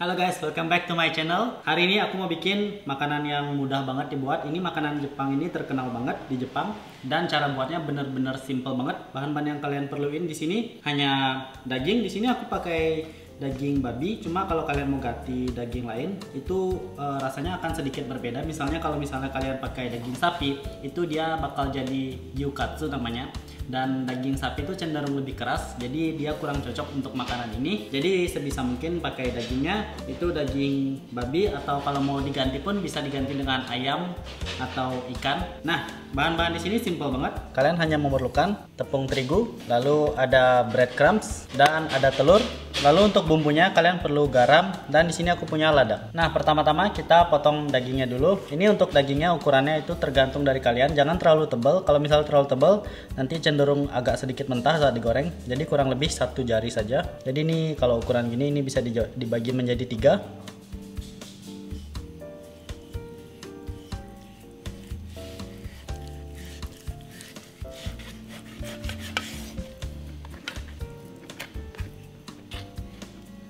Halo guys, welcome back to my channel. Hari ini aku mau bikin makanan yang mudah banget dibuat. Ini makanan Jepang, ini terkenal banget di Jepang dan cara buatnya bener-bener simple banget. Bahan-bahan yang kalian perluin di sini hanya daging. Di sini aku pakai daging babi. Cuma kalau kalian mau ganti daging lain, itu rasanya akan sedikit berbeda. Misalnya kalau kalian pakai daging sapi, itu dia bakal jadi gyukatsu namanya. Dan daging sapi itu cenderung lebih keras, jadi dia kurang cocok untuk makanan ini. Jadi sebisa mungkin pakai dagingnya itu daging babi, atau kalau mau diganti pun bisa diganti dengan ayam atau ikan. Nah, bahan-bahan di sini simple banget. Kalian hanya memerlukan tepung terigu, lalu ada breadcrumbs dan ada telur. Lalu untuk bumbunya kalian perlu garam, dan di sini aku punya lada. Nah, pertama-tama kita potong dagingnya dulu. Ini untuk dagingnya ukurannya itu tergantung dari kalian. Jangan terlalu tebal. Kalau misalnya terlalu tebal, nanti cenderung agak sedikit mentah saat digoreng. Jadi kurang lebih 1 jari saja. Jadi ini kalau ukuran gini ini bisa dibagi menjadi 3.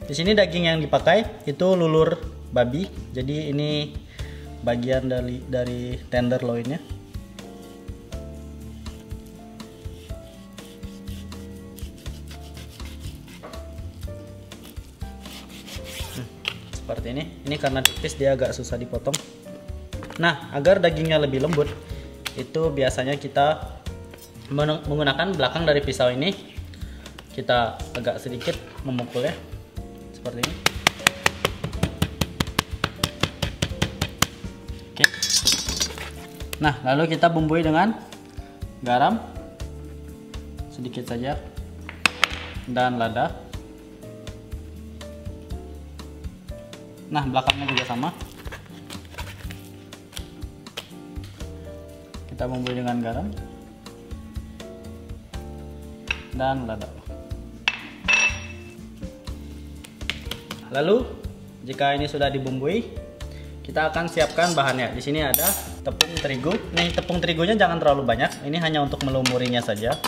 Di sini daging yang dipakai itu lulur babi. Jadi ini bagian dari tenderloinnya. Seperti ini. Ini karena tipis dia agak susah dipotong. Nah, agar dagingnya lebih lembut, itu biasanya kita menggunakan belakang dari pisau ini. Kita agak sedikit memukulnya seperti ini. Oke. Nah, lalu kita bumbui dengan garam sedikit saja dan lada. Nah, belakangnya juga sama. Kita bumbui dengan garam dan lada. Lalu, jika ini sudah dibumbui, kita akan siapkan bahannya. Di sini ada tepung terigu. Nih, tepung terigunya jangan terlalu banyak. Ini hanya untuk melumurinya saja.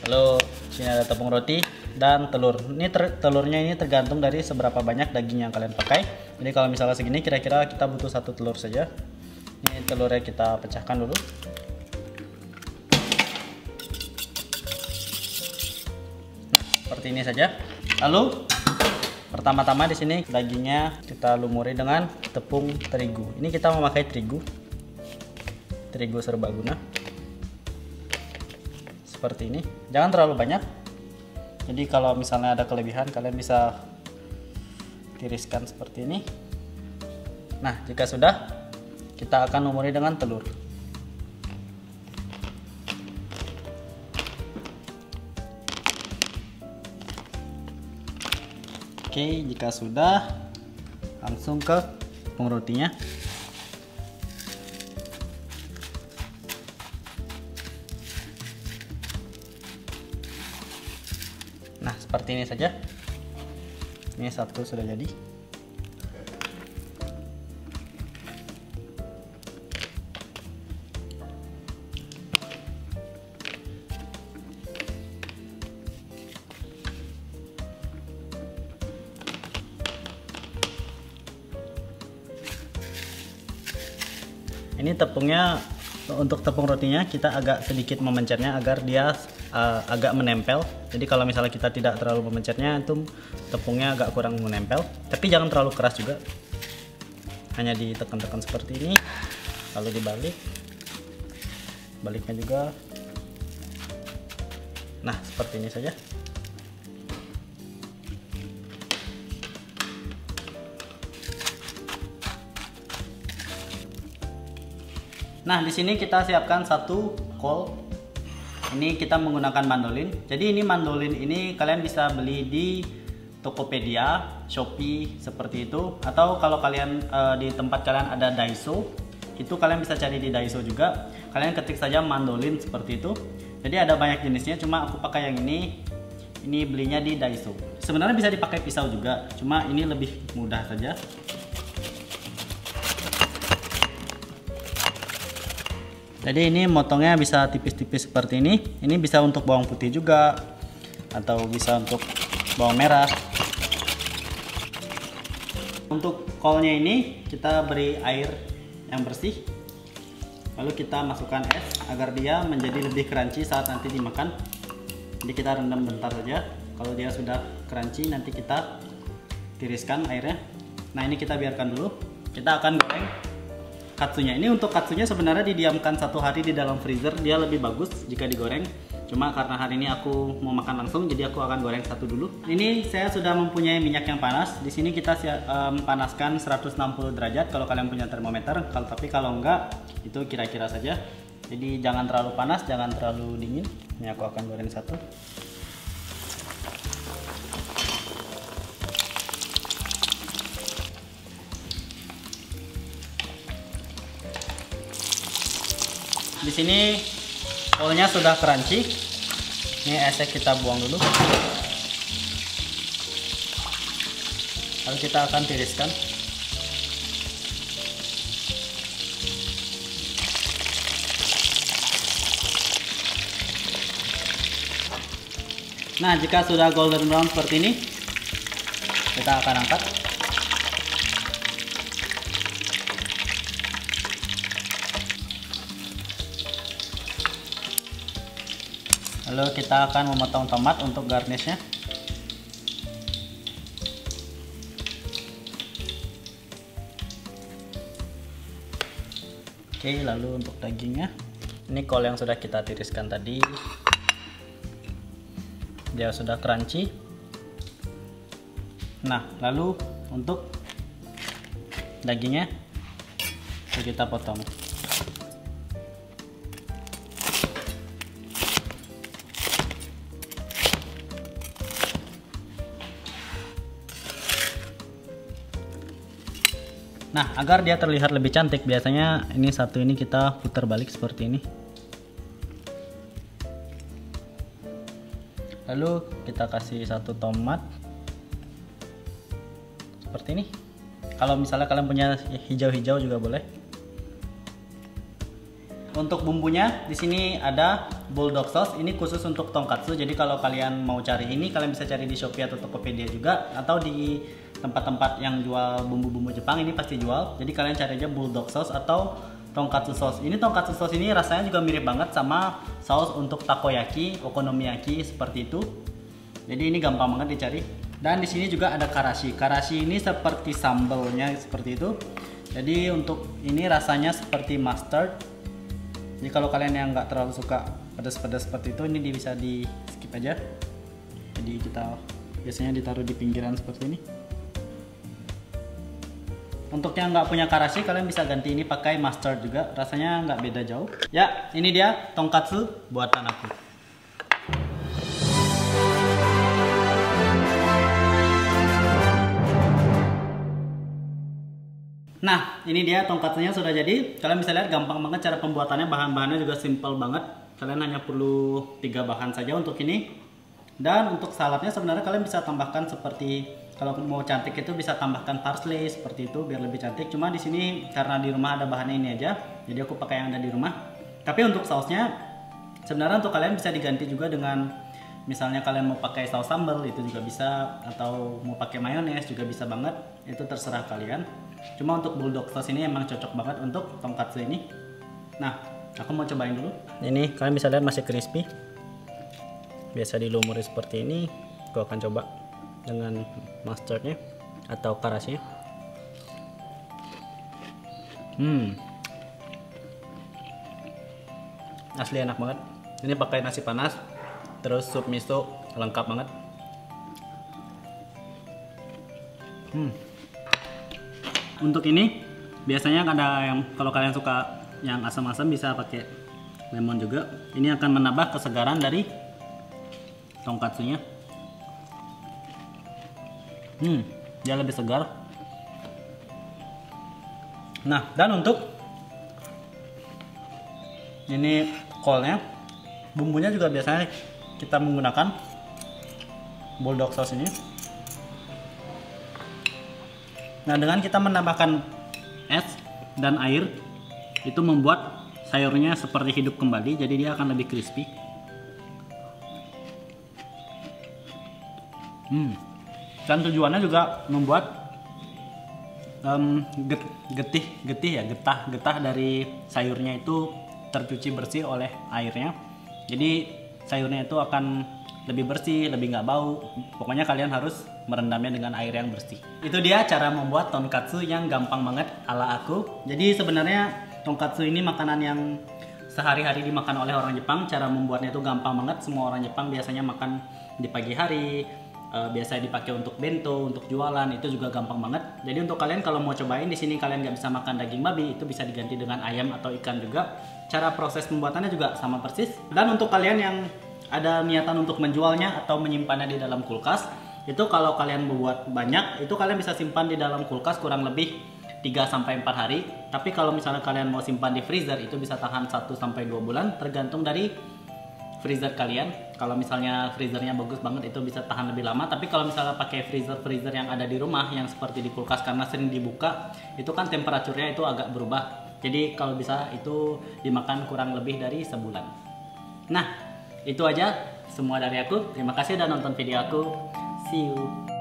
Lalu, di sini ada tepung roti dan telur. Ini telurnya ini tergantung dari seberapa banyak daging yang kalian pakai. Jadi kalau misalnya segini, kira-kira kita butuh 1 telur saja. Ini telurnya kita pecahkan dulu. Nah, seperti ini saja. Lalu pertama-tama di sini dagingnya kita lumuri dengan tepung terigu. Ini kita memakai terigu serbaguna. Seperti ini. Jangan terlalu banyak. Jadi kalau misalnya ada kelebihan, kalian bisa tiriskan seperti ini. Nah, jika sudah, kita akan lumuri dengan telur. Oke, jika sudah, langsung ke tepung rotinya. Nah, seperti ini saja. Ini 1 sudah jadi. Ini tepungnya, untuk tepung rotinya kita agak sedikit memencetnya agar dia agak menempel. Jadi kalau misalnya kita tidak terlalu memencetnya, itu tepungnya agak kurang menempel. Tapi jangan terlalu keras juga. Hanya ditekan-tekan seperti ini. Lalu dibalik. Baliknya juga. Nah, seperti ini saja. Nah, di sini kita siapkan 1 kol. Ini kita menggunakan mandolin. Jadi ini mandolin ini kalian bisa beli di Tokopedia, Shopee seperti itu. Atau kalau kalian di tempat kalian ada Daiso, itu kalian bisa cari di Daiso juga. Kalian ketik saja mandolin seperti itu. Jadi ada banyak jenisnya. Cuma aku pakai yang ini. Ini belinya di Daiso. Sebenarnya bisa dipakai pisau juga. Cuma ini lebih mudah saja. Jadi ini motongnya bisa tipis-tipis seperti ini. Ini bisa untuk bawang putih juga, atau bisa untuk bawang merah. Untuk kolnya ini kita beri air yang bersih, lalu kita masukkan es agar dia menjadi lebih crunchy saat nanti dimakan. Jadi kita rendam bentar saja. Kalau dia sudah crunchy nanti kita tiriskan airnya. Nah ini kita biarkan dulu. Kita akan goreng katsunya. Ini untuk katsunya sebenarnya didiamkan 1 hari di dalam freezer, dia lebih bagus jika digoreng. Cuma karena hari ini aku mau makan langsung, jadi aku akan goreng satu dulu. Ini saya sudah mempunyai minyak yang panas. Di sini kita panaskan 160 derajat kalau kalian punya termometer. Tapi kalau enggak, itu kira-kira saja. Jadi jangan terlalu panas, jangan terlalu dingin. Ini aku akan goreng satu. Di sini kolnya sudah crunchy. Ini esnya kita buang dulu. Lalu kita akan tiriskan. Nah, jika sudah golden brown seperti ini, kita akan angkat. Lalu kita akan memotong tomat untuk garnishnya. Oke, lalu untuk dagingnya, ini kol yang sudah kita tiriskan tadi, dia sudah crunchy. Nah, lalu untuk dagingnya kita potong. Nah, agar dia terlihat lebih cantik, biasanya ini satu ini kita putar balik seperti ini. Lalu kita kasih satu tomat seperti ini. Kalau misalnya kalian punya hijau-hijau juga boleh. Untuk bumbunya di sini ada bulldog sauce. Ini khusus untuk tonkatsu. Jadi kalau kalian mau cari ini, kalian bisa cari di Shopee atau Tokopedia juga, atau di tempat-tempat yang jual bumbu-bumbu Jepang ini pasti jual. Jadi kalian cari aja bulldog sauce atau tonkatsu sauce. Ini tonkatsu sauce ini rasanya juga mirip banget sama saus untuk takoyaki, okonomiyaki seperti itu. Jadi ini gampang banget dicari. Dan di sini juga ada karashi. Karashi ini seperti sambalnya seperti itu. Jadi untuk ini rasanya seperti mustard. Jadi kalau kalian yang nggak terlalu suka pedas-pedas seperti itu, ini bisa di skip aja. Jadi kita biasanya ditaruh di pinggiran seperti ini. Untuk yang nggak punya karashi, kalian bisa ganti ini pakai mustard juga, rasanya nggak beda jauh. Ya, ini dia tonkatsu buatan aku. Nah, ini dia tonkatsunya sudah jadi. Kalian bisa lihat gampang banget cara pembuatannya, bahan-bahannya juga simple banget. Kalian hanya perlu 3 bahan saja untuk ini. Dan untuk saladnya sebenarnya kalian bisa tambahkan seperti, kalau mau cantik itu bisa tambahkan parsley seperti itu biar lebih cantik. Cuma di sini karena di rumah ada bahannya ini aja, jadi aku pakai yang ada di rumah. Tapi untuk sausnya sebenarnya untuk kalian bisa diganti juga dengan, misalnya kalian mau pakai saus sambal itu juga bisa, atau mau pakai mayones juga bisa banget. Itu terserah kalian. Cuma untuk bulldog sauce ini emang cocok banget untuk tonkatsu ini. Nah, aku mau cobain dulu. Ini kalian bisa lihat masih crispy. Biasa dilumuri seperti ini. Aku akan coba dengan mustardnya atau karasnya. Asli enak banget. Ini pakai nasi panas, terus sup miso, lengkap banget. Untuk ini biasanya ada yang, kalau kalian suka yang asam-asam bisa pakai lemon juga. Ini akan menambah kesegaran dari tonkatsunya. Dia lebih segar. Nah, dan untuk ini kolnya, bumbunya juga biasanya kita menggunakan bulldog sauce ini. Nah, dengan kita menambahkan es dan air, itu membuat sayurnya seperti hidup kembali, jadi dia akan lebih crispy. Dan tujuannya juga membuat getah dari sayurnya itu tercuci bersih oleh airnya. Jadi sayurnya itu akan lebih bersih, lebih nggak bau. Pokoknya kalian harus merendamnya dengan air yang bersih. Itu dia cara membuat tonkatsu yang gampang banget ala aku. Jadi sebenarnya tonkatsu ini makanan yang sehari-hari dimakan oleh orang Jepang. Cara membuatnya itu gampang banget. Semua orang Jepang biasanya makan di pagi hari. Biasa dipakai untuk bento, untuk jualan, itu juga gampang banget. Jadi untuk kalian kalau mau cobain di sini kalian nggak bisa makan daging babi, itu bisa diganti dengan ayam atau ikan juga. Cara proses pembuatannya juga sama persis. Dan untuk kalian yang ada niatan untuk menjualnya atau menyimpannya di dalam kulkas, itu kalau kalian membuat banyak, itu kalian bisa simpan di dalam kulkas kurang lebih 3-4 hari. Tapi kalau misalnya kalian mau simpan di freezer, itu bisa tahan 1-2 bulan tergantung dari freezer kalian. Kalau misalnya freezernya bagus banget, itu bisa tahan lebih lama. Tapi kalau misalnya pakai freezer yang ada di rumah yang seperti di kulkas karena sering dibuka, itu kan temperaturnya itu agak berubah. Jadi kalau bisa itu dimakan kurang lebih dari sebulan. Nah, itu aja semua dari aku. Terima kasih udah nonton video aku. See you.